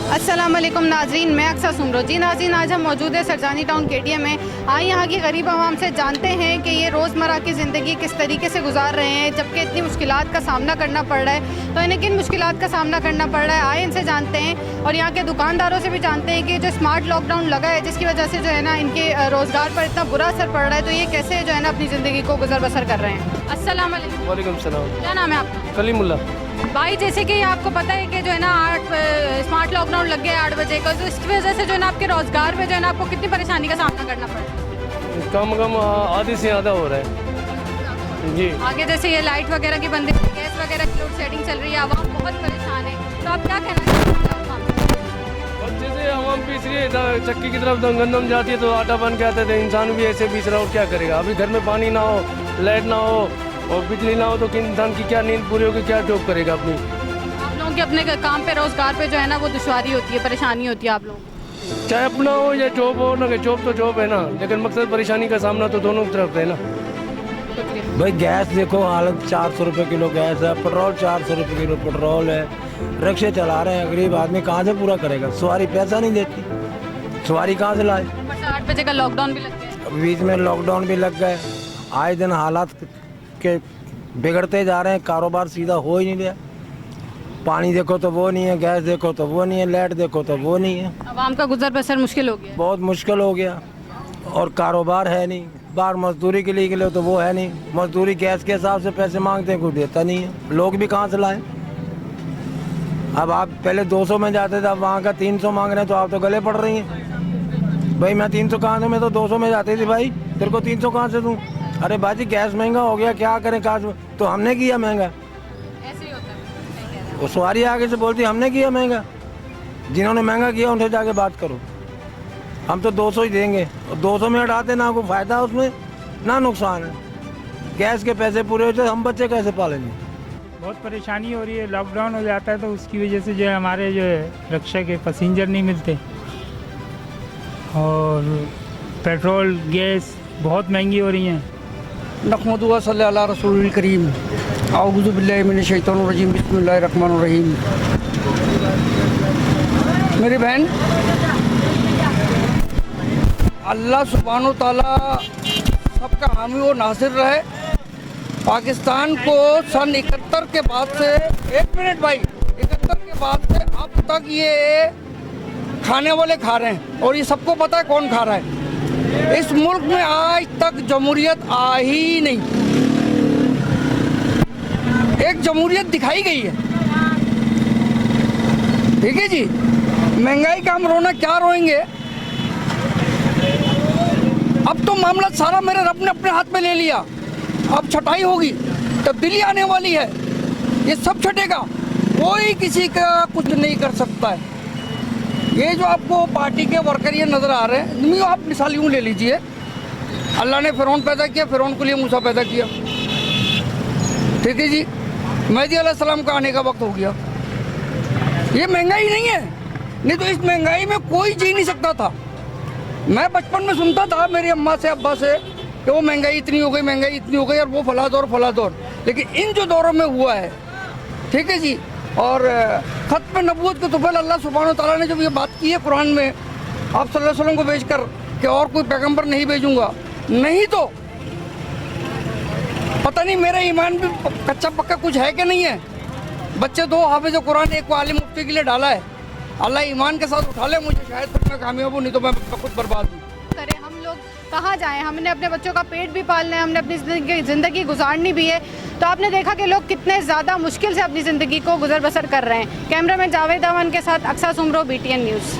अस्सलाम वालेकुम नाजरीन, मैं अक्सा सुमरो। जी नाजरीन, आज हम मौजूद है सरजानी टाउन KTM में। आए यहाँ की गरीब आवाम से जानते हैं कि ये रोज़मर्रा की ज़िंदगी किस तरीके से गुजार रहे हैं, जबकि इतनी मुश्किलात का सामना करना पड़ रहा है। तो इन्हें किन मुश्किलात का सामना करना पड़ रहा है, आए इनसे जानते हैं। और यहाँ के दुकानदारों से भी जानते हैं कि जो स्मार्ट लॉकडाउन लगा है, जिसकी वजह से जो है ना इनके रोज़गार पर इतना बुरा असर पड़ रहा है, तो ये कैसे जो है ना अपनी ज़िंदगी को गुजर बसर कर रहे हैं। अस्सलाम वालेकुम। वालेकुम सलाम। क्या नाम है आपका? कलीमुल्ला। भाई, जैसे कि आपको पता है कि जो है ना स्मार्ट लॉकडाउन लग गया 8 बजे का, तो इसकी वजह से जो है ना आपके रोज़गार पे जो है ना आपको कितनी परेशानी का सामना करना पड़ रहा है? कम आधे से ज़्यादा हो रहा है जी। आगे जैसे ये लाइट वगैरह की बंदी, गैस वगैरह की लोड शेडिंग चल रही है, आवाम बहुत परेशान है, तो आप क्या कहना चाहते हैं? और जैसे आवाम पीस रही है, चक्की की तरफ गंदम जाती है तो आटा बन के आता है, इंसान भी ऐसे पीस रहा हो, क्या करेगा? अभी घर में पानी ना हो, लाइट ना हो और बिजली ना हो तो इंसान की क्या नींद पूरी होगी, क्या जॉब करेगा अपनी? आप लोगों के अपने काम पे, रोज़गार पे जो है ना वो दुश्वारी होती है, परेशानी होती है आप लोगों को? चाहे अपना हो या जॉब हो ना, जॉब तो जॉब है ना, लेकिन मकसद परेशानी का सामना तो दोनों तरफ है ना। भाई गैस देखो, हालत 400 रुपये किलो गैस है, पेट्रोल 400 रुपये किलो पेट्रोल है, रिक्शे चला रहे हैं, गरीब आदमी कहाँ से पूरा करेगा? सवारी पैसा नहीं देती, सवारी कहाँ से लाए? 8 बजे का लॉकडाउन भी लग गया, बीच में लॉकडाउन भी लग गए, आए दिन हालात के बिगड़ते जा रहे हैं, कारोबार सीधा हो ही नहीं रहा। पानी देखो तो वो नहीं है, गैस देखो तो वो नहीं है, लाइट देखो तो वो नहीं है, आवाम का गुजर बसर मुश्किल हो गया, बहुत मुश्किल हो गया। और कारोबार है नहीं, बाहर मजदूरी के लिए तो वो है नहीं, मजदूरी गैस के हिसाब से पैसे मांगते हैं, कोई देता नहीं है, लोग भी कहाँ से लाएं? अब आप पहले 200 में जाते थे, अब वहाँ का 300 मांग रहे हैं, तो आप तो गले पड़ रही हैं। भाई मैं 300 कहाँ दूँ, मैं तो 200 में जाती थी, भाई तेरे को 300 कहाँ से दूँ? अरे बाजी गैस महंगा हो गया, क्या करें? कहा तो हमने किया महंगा, ऐसे ही होता है। वो सवारी आगे से बोलती हमने किया महंगा, जिन्होंने महंगा किया उनसे जाके बात करो, हम तो 200 ही देंगे, और 200 में हटाते, ना कोई फायदा उसमें ना नुकसान है। गैस के पैसे पूरे होते, हम बच्चे कैसे पालेंगे? बहुत परेशानी हो रही है, लॉकडाउन हो जाता है तो उसकी वजह से जो है हमारे जो है रिक्शा के पैसेंजर नहीं मिलते, और पेट्रोल गैस बहुत महंगी हो रही हैं। नहमदुहु व सल्ली अला रसूलिल करीम, औज़ु बिल्लाहि मिनश शैतानिर रजीम, बिस्मिल्लाहिर रहमानिर रहीम। मेरी बहन, अल्लाह सुब्हानो ताला सबका हामी और नासिर रहे। पाकिस्तान को सन 71 के बाद से, 1 मिनट भाई, 71 के बाद से अब तक ये खाने वाले खा रहे हैं, और ये सबको पता है कौन खा रहा है। इस मुल्क में आज तक जमहूरियत आ ही नहीं, एक जमहूरियत दिखाई गई है, ठीक है जी। महंगाई का हम रोना क्या रोएंगे? अब तो मामला सारा मेरे रब ने अपने हाथ में ले लिया, अब छटाई होगी, तब्दीली आने वाली है, ये सब छटेगा, कोई किसी का कुछ नहीं कर सकता है। ये जो आपको पार्टी के वर्कर ये नज़र आ रहे हैं, नहीं, आप मिसाल यूँ ले लीजिए, अल्लाह ने फ़िरौन पैदा किया, फ़िरौन के लिए मूसा पैदा किया, ठीक है जी। मेहदी अलैहिस्सलाम का आने का वक्त हो गया। ये महंगाई नहीं है, नहीं तो इस महंगाई में कोई जी नहीं सकता था। मैं बचपन में सुनता था मेरी अम्मा से, अब्बा से, कि वो महंगाई इतनी हो गई, महंगाई इतनी हो गई, और वो फला दौर, लेकिन इन जो दौरों में हुआ है, ठीक है जी। और ख़त्म नबूवत के तुफ़ैल अल्लाह सुब्हानो ताला ने जब ये बात की है कुरान में, आप सल्लल्लाहु अलैहि वसल्लम को भेजकर कि और कोई पैगंबर नहीं भेजूंगा, नहीं तो पता नहीं मेरा ईमान भी कच्चा पक्का कुछ है कि नहीं है। बच्चे 2 हाफिज़ कुरान, एक को आलिम मुफ्ती के लिए डाला है, अल्लाह ईमान के साथ उठा ले मुझे, शायद फिर मैं कामयाब हूँ, नहीं तो मैं खुद बर्बाद हूँ। करें हम लोग, कहाँ जाएं? हमने अपने बच्चों का पेट भी पालना है, हमने अपनी ज़िंदगी गुजारनी भी है। तो आपने देखा कि लोग कितने ज़्यादा मुश्किल से अपनी ज़िंदगी को गुजर बसर कर रहे हैं। कैमरामैन जावेद अमन के साथ अक्सा सुमरो, BTN न्यूज़।